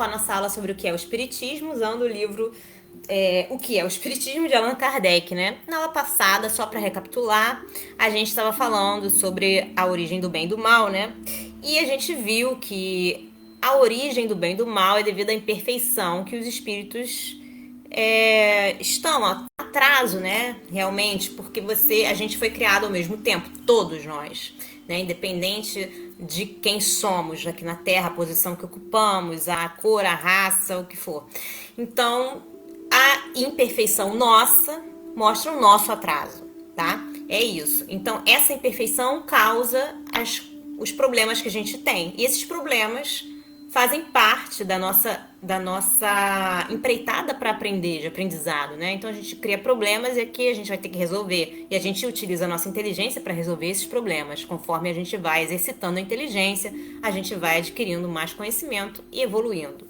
com a nossa aula sobre o que é o Espiritismo, usando o livro O que é o Espiritismo, de Allan Kardec, né? Na aula passada, só para recapitular, a gente estava falando sobre a origem do bem e do mal, né? E a gente viu que a origem do bem e do mal é devido à imperfeição que os espíritos estão a atraso, né? Realmente, porque a gente foi criado ao mesmo tempo, todos nós, né? Independente de quem somos aqui na Terra, a posição que ocupamos, a cor, a raça, o que for. Então, a imperfeição nossa mostra o nosso atraso, tá? É isso. Então, essa imperfeição causa os problemas que a gente tem. E esses problemas fazem parte da nossa empreitada para aprender, de aprendizado, né? Então a gente cria problemas e aqui a gente vai ter que resolver. E a gente utiliza a nossa inteligência para resolver esses problemas. Conforme a gente vai exercitando a inteligência, a gente vai adquirindo mais conhecimento e evoluindo.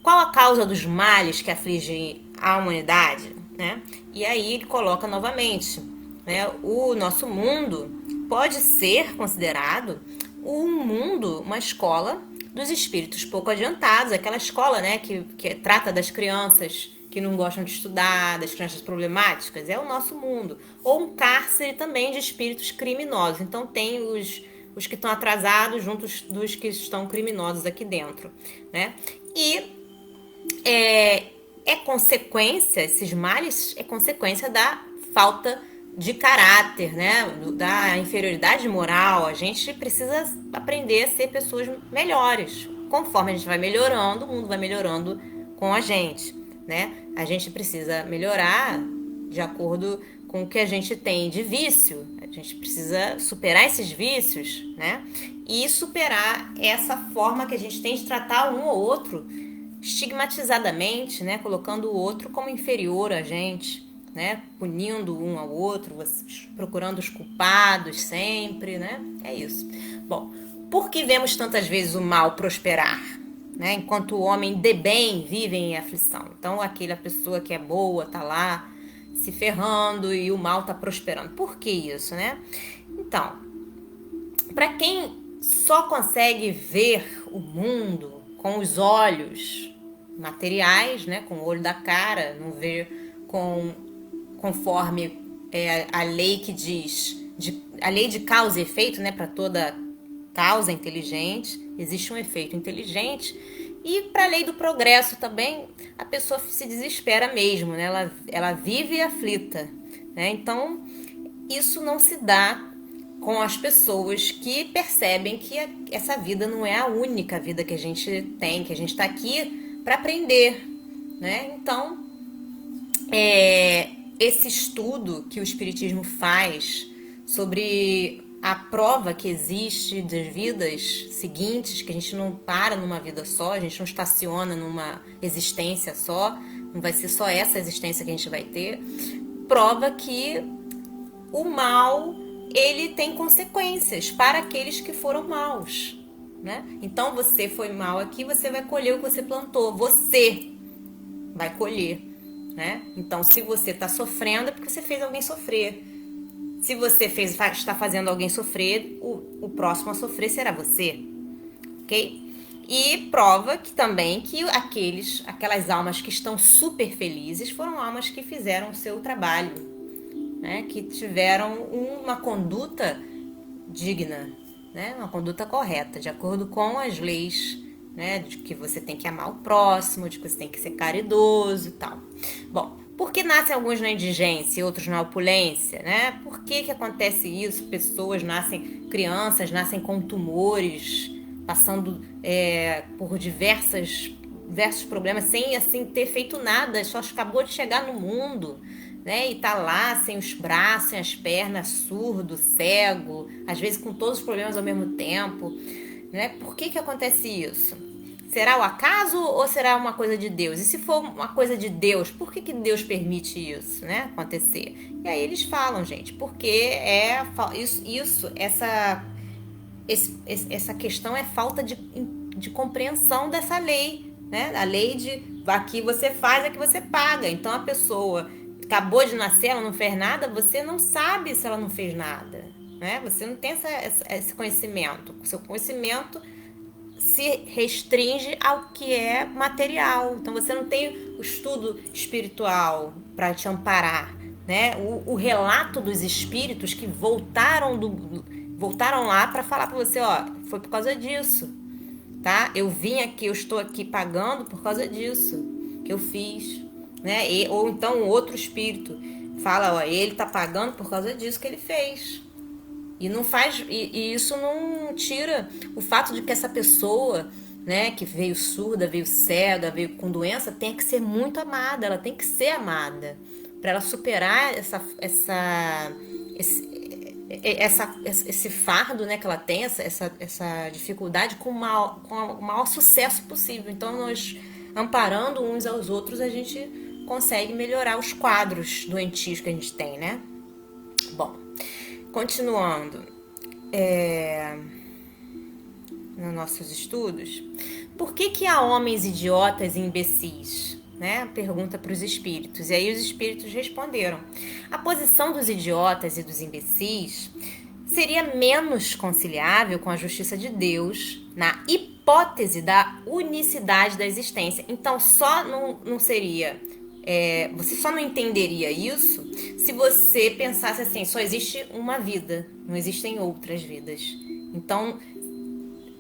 Qual a causa dos males que afligem a humanidade, né? E aí ele coloca novamente, né? O nosso mundo pode ser considerado um mundo, uma escola dos espíritos pouco adiantados, aquela escola, né, que trata das crianças que não gostam de estudar, das crianças problemáticas, é o nosso mundo. Ou um cárcere também de espíritos criminosos. Então tem os que estão atrasados juntos dos que estão criminosos aqui dentro, né? E consequência, esses males é consequência da falta de caráter, né? Da inferioridade moral. A gente precisa aprender a ser pessoas melhores. Conforme a gente vai melhorando, o mundo vai melhorando com a gente, né? A gente precisa melhorar de acordo com o que a gente tem de vício. A gente precisa superar esses vícios, né? E superar essa forma que a gente tem de tratar um ou outro estigmatizadamente, né? Colocando o outro como inferior a gente, né? Punindo um ao outro, procurando os culpados sempre, né? É isso. Bom, por que vemos tantas vezes o mal prosperar, né? Enquanto o homem de bem vive em aflição. Então, aquela pessoa que é boa tá lá se ferrando e o mal tá prosperando. Por que isso, né? Então, para quem só consegue ver o mundo com os olhos materiais, né, com o olho da cara, não vê conforme a lei que diz, a lei de causa e efeito, né, para toda causa inteligente, existe um efeito inteligente. E para a lei do progresso também, a pessoa se desespera mesmo, né? Ela vive aflita, né? Então, isso não se dá com as pessoas que percebem que essa vida não é a única vida que a gente tem, que a gente está aqui para aprender, né? Então, esse estudo que o Espiritismo faz sobre a prova que existe das vidas seguintes, que a gente não para numa vida só, a gente não estaciona numa existência só, não vai ser só essa existência que a gente vai ter, prova que o mal, ele tem consequências para aqueles que foram maus, né? Então você foi mal aqui, você vai colher o que você plantou, você vai colher, né? Então se você está sofrendo é porque você fez alguém sofrer. Se você está fazendo alguém sofrer, o próximo a sofrer será você, ok? E prova que também que aquelas almas que estão super felizes foram almas que fizeram o seu trabalho, né? Que tiveram uma conduta digna, né? Uma conduta correta, de acordo com as leis, né? De que você tem que amar o próximo, de que você tem que ser caridoso e tal. Bom, por que nascem alguns na indigência e outros na opulência, né? Por que acontece isso? Crianças nascem com tumores, passando por diversos problemas, sem assim ter feito nada, só acabou de chegar no mundo, né? E tá lá sem os braços, sem as pernas, surdo, cego, às vezes com todos os problemas ao mesmo tempo, né? Por que acontece isso? Será o acaso ou será uma coisa de Deus? E se for uma coisa de Deus, por que Deus permite isso, né, acontecer? E aí eles falam, gente, porque essa questão é falta de compreensão dessa lei, né? A lei de aqui você faz, aqui você paga. Então a pessoa acabou de nascer, ela não fez nada, você não sabe se ela não fez nada, né? Você não tem esse conhecimento. O seu conhecimento se restringe ao que é material. Então você não tem o estudo espiritual para te amparar, né? O relato dos espíritos que voltaram lá para falar para você, ó, foi por causa disso, tá? Eu vim aqui, eu estou aqui pagando por causa disso que eu fiz, né? Ou então outro espírito fala, ó, ele tá pagando por causa disso que ele fez. E não faz, e isso não tira o fato de que essa pessoa, né, que veio surda, veio cega, veio com doença, tem que ser muito amada, ela tem que ser amada para ela superar esse fardo, né, que ela tem, essa dificuldade com o maior sucesso possível. Então, nós amparando uns aos outros, a gente consegue melhorar os quadros doentios que a gente tem, né? Bom, continuando nos nossos estudos, por que há homens idiotas e imbecis? Né? Pergunta para os espíritos. E aí os espíritos responderam: a posição dos idiotas e dos imbecis seria menos conciliável com a justiça de Deus na hipótese da unicidade da existência. Então só não seria... você só não entenderia isso se você pensasse assim, só existe uma vida, não existem outras vidas. Então,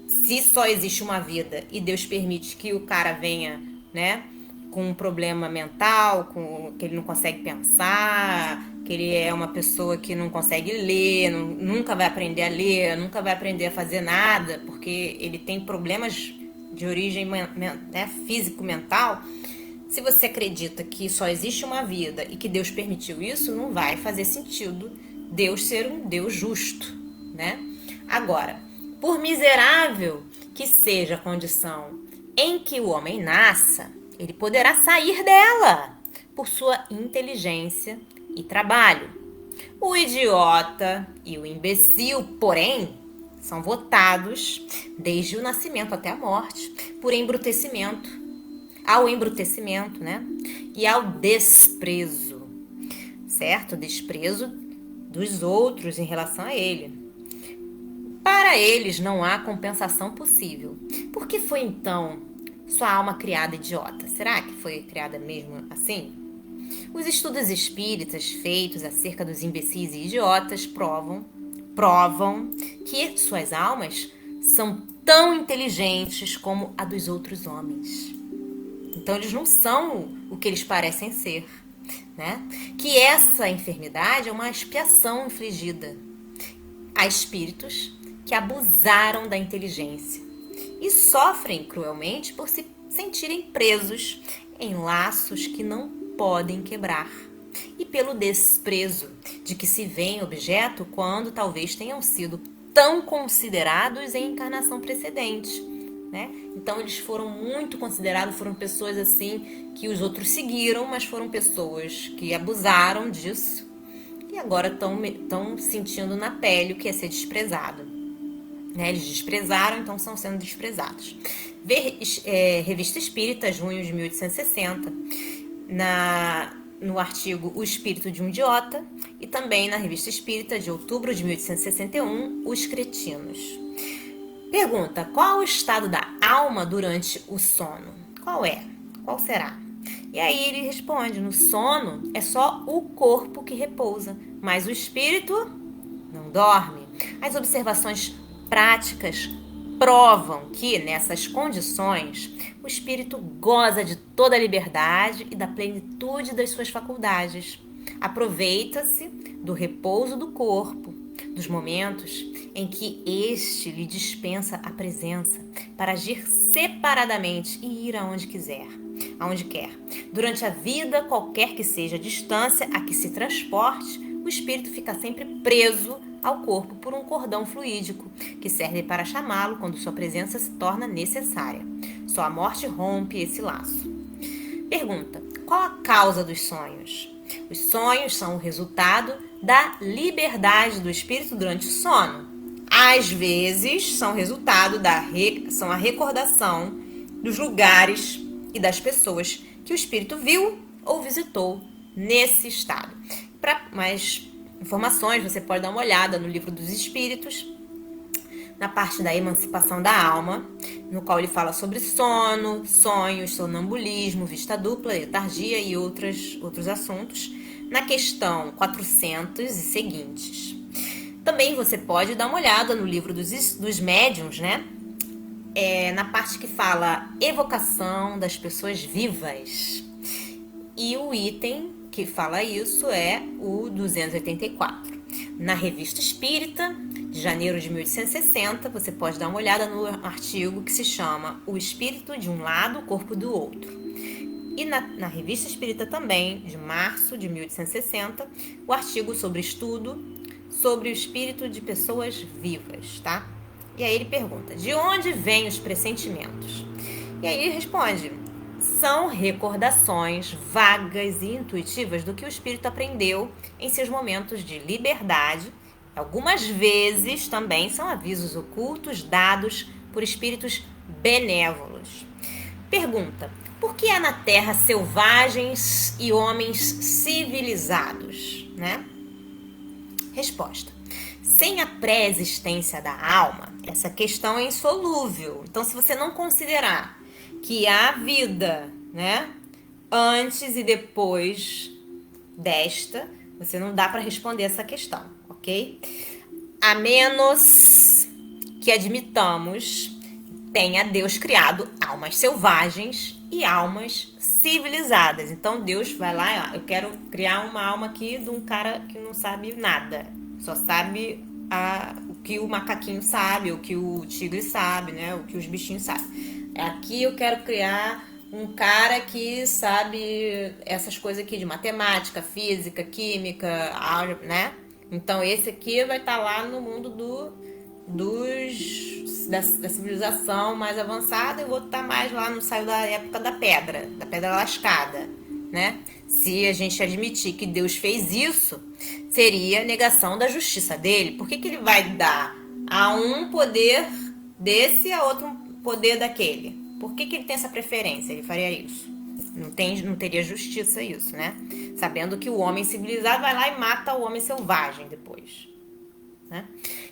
se só existe uma vida e Deus permite que o cara venha, né, com um problema mental, que ele não consegue pensar, que ele é uma pessoa que não consegue ler, nunca vai aprender a ler, nunca vai aprender a fazer nada, porque ele tem problemas de origem, né, físico-mental. Se você acredita que só existe uma vida e que Deus permitiu isso, não vai fazer sentido Deus ser um Deus justo, né? Agora, por miserável que seja a condição em que o homem nasça, ele poderá sair dela por sua inteligência e trabalho. O idiota e o imbecil, porém, são votados desde o nascimento até a morte por ao embrutecimento, né? E ao desprezo, certo? Desprezo dos outros em relação a ele. Para eles não há compensação possível. Por que foi então sua alma criada idiota? Será que foi criada mesmo assim? Os estudos espíritas feitos acerca dos imbecis e idiotas provam que suas almas são tão inteligentes como a dos outros homens. Então eles não são o que eles parecem ser, né? Que essa enfermidade é uma expiação infligida a espíritos que abusaram da inteligência e sofrem cruelmente por se sentirem presos em laços que não podem quebrar e pelo desprezo de que se vêem objeto quando talvez tenham sido tão considerados em encarnação precedente, né? Então eles foram muito considerados, foram pessoas assim que os outros seguiram, mas foram pessoas que abusaram disso e agora estão sentindo na pele o que é ser desprezado, né? Eles desprezaram, então estão sendo desprezados. Revista Espírita, junho de 1860, no artigo O Espírito de um Idiota, e também na Revista Espírita de outubro de 1861, Os Cretinos. Pergunta: qual o estado da alma durante o sono? Qual é? Qual será? E aí ele responde: no sono é só o corpo que repousa, mas o espírito não dorme. As observações práticas provam que, nessas condições, o espírito goza de toda a liberdade e da plenitude das suas faculdades. Aproveita-se do repouso do corpo, dos momentos em que este lhe dispensa a presença para agir separadamente e ir aonde quer. Durante a vida, qualquer que seja a distância a que se transporte, o espírito fica sempre preso ao corpo por um cordão fluídico, que serve para chamá-lo quando sua presença se torna necessária. Só a morte rompe esse laço. Pergunta: qual a causa dos sonhos? Os sonhos são o resultado da liberdade do espírito durante o sono. Às vezes, são resultado são a recordação dos lugares e das pessoas que o espírito viu ou visitou nesse estado. Para mais informações, você pode dar uma olhada no Livro dos Espíritos, na parte da emancipação da alma, no qual ele fala sobre sono, sonhos, sonambulismo, vista dupla, letargia e outros assuntos, na questão 400 e seguintes. Também você pode dar uma olhada no livro dos médiuns, né? Na parte que fala evocação das pessoas vivas. E o item que fala isso é o 284. Na Revista Espírita, de janeiro de 1860, você pode dar uma olhada no artigo que se chama O Espírito de um Lado, o Corpo do Outro. E na Revista Espírita também, de março de 1860, o artigo sobre estudo sobre o espírito de pessoas vivas, tá? E aí ele pergunta, de onde vêm os pressentimentos? E aí ele responde, são recordações vagas e intuitivas do que o espírito aprendeu em seus momentos de liberdade. Algumas vezes também são avisos ocultos dados por espíritos benévolos. Pergunta, por que há na Terra selvagens e homens civilizados, né? Resposta. Sem a pré-existência da alma, essa questão é insolúvel. Então, se você não considerar que há vida, né, antes e depois desta, você não dá para responder essa questão, ok? A menos que admitamos tenha Deus criado almas selvagens e almas civilizadas. Então Deus vai lá, eu quero criar uma alma aqui de um cara que não sabe nada, só sabe o que o macaquinho sabe, o que o tigre sabe, né? O que os bichinhos sabem. Aqui eu quero criar um cara que sabe essas coisas aqui de matemática, física, química, álgebra, né? Então esse aqui vai estar lá no mundo da civilização mais avançada, e o outro tá mais lá, não saiu da época da pedra lascada, né? Se a gente admitir que Deus fez isso, seria negação da justiça dele. Por que ele vai dar a um poder desse e a outro um poder daquele? Por que ele tem essa preferência? Ele faria isso. Não teria justiça isso, né? Sabendo que o homem civilizado vai lá e mata o homem selvagem depois, né?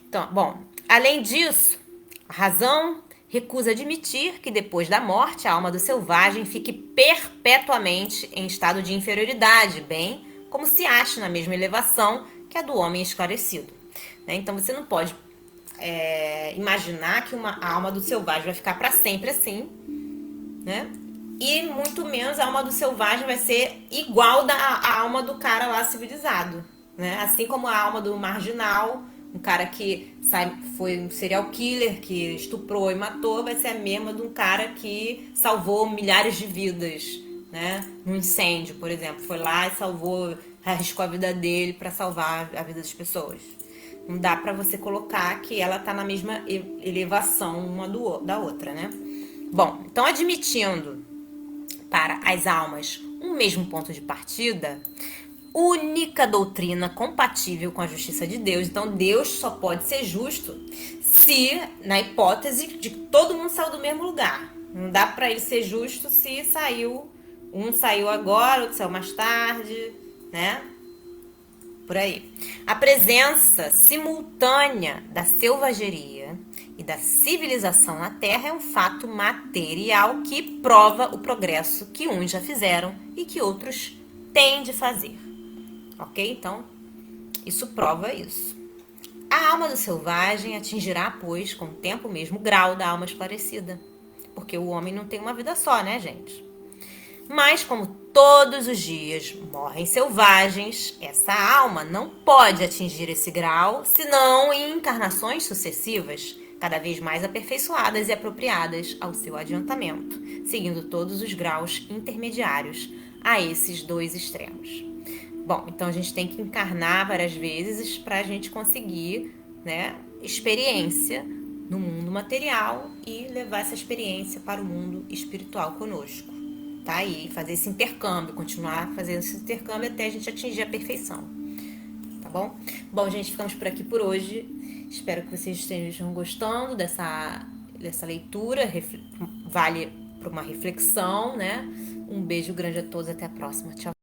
Então, bom, além disso, a razão recusa admitir que depois da morte a alma do selvagem fique perpetuamente em estado de inferioridade, bem como se acha na mesma elevação que a do homem esclarecido, né? Então você não pode imaginar que a alma do selvagem vai ficar para sempre assim, né? E muito menos a alma do selvagem vai ser igual à alma do cara lá civilizado, né? Assim como a alma do marginal, um cara que foi um serial killer, que estuprou e matou, vai ser a mesma de um cara que salvou milhares de vidas, né? Num incêndio, por exemplo. Foi lá e arriscou a vida dele para salvar a vida das pessoas. Não dá para você colocar que ela tá na mesma elevação uma da outra, né? Bom, então admitindo para as almas um mesmo ponto de partida, única doutrina compatível com a justiça de Deus. Então Deus só pode ser justo se, na hipótese de que todo mundo saiu do mesmo lugar. Não dá para ele ser justo se um saiu agora, outro saiu mais tarde, né? Por aí. A presença simultânea da selvageria e da civilização na Terra é um fato material que prova o progresso que uns já fizeram e que outros têm de fazer. Ok? Então, isso prova isso. A alma do selvagem atingirá, pois, com o tempo mesmo grau da alma esclarecida. Porque o homem não tem uma vida só, né, gente? Mas, como todos os dias morrem selvagens, essa alma não pode atingir esse grau, senão em encarnações sucessivas, cada vez mais aperfeiçoadas e apropriadas ao seu adiantamento, seguindo todos os graus intermediários a esses dois extremos. Bom, então a gente tem que encarnar várias vezes para a gente conseguir, né, experiência no mundo material e levar essa experiência para o mundo espiritual conosco. Tá? E fazer esse intercâmbio, continuar fazendo esse intercâmbio até a gente atingir a perfeição. Tá bom? Bom, gente, ficamos por aqui por hoje. Espero que vocês estejam gostando dessa leitura. Vale para uma reflexão, né? Um beijo grande a todos, até a próxima. Tchau.